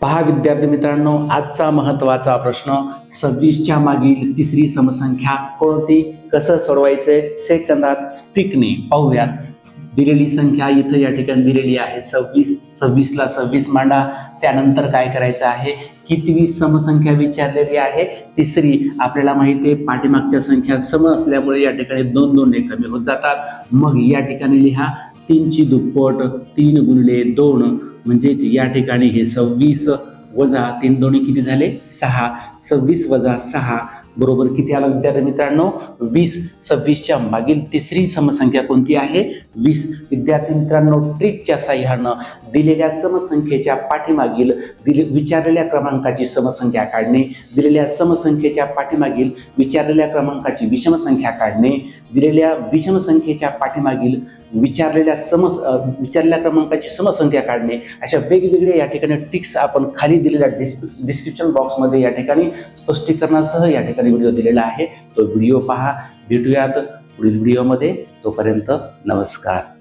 पहा विद्यार्थी मित्रांनो, आजचा महत्त्वाचा प्रश्न 26च्या मागील तिसरी समसंख्या कोणती, कसं सोडवायचंय सेकंदात स्टिकने पाहूयात। दिलेली संख्या इथं या ठिकाणी दिलेली आहे 26, 26ला 26 मांडा। त्यानंतर काय करायचं आहे, कितवी समसंख्या विचारलेली आहे, तिसरी। आपल्याला माहिती आहे पाठीमागच्या संख्या सम असल्यामुळे या ठिकाणी 2 2 ने कमी होत जातात। मग या ठिकाणी लिहा 3 ची दुप्पट, 3 गुणिले 2 म्हणजेच या ठिकाणी हे 26 वजा 3 दोन्ही किती झाले 6, 26 वजा 6 बरोबर किती आला विद्यार्थी मित्रांनो 20। 26च्या मागील तिसरी समसंख्या कोणती आहे 20। विद्यार्थी मित्रांनो, ट्रिकच्या साहाय्यानं दिलेल्या समसंख्येच्या पाठीमागील विचारलेल्या क्रमांकाची समसंख्या काढणे, दिलेल्या समसंख्येच्या पाठीमागील विचारलेल्या क्रमांकाची विषम संख्या काढणे, दिलेल्या विषम संख्येच्या पाठीमागील विचारलेल्या क्रमांकाची समसंख्या काढणे, अशा वेगवेगळ्या या ठिकाणी ट्रिक्स आपण खाली दिलेल्या डिस्क्रिप्शन बॉक्समध्ये या ठिकाणी स्पष्टीकरणासह या ठिकाणी व्हिडिओ दिलेला आहे। तो व्हिडिओ पहा। भेटूयात पुढील व्हिडिओमध्ये, तोपर्यंत नमस्कार।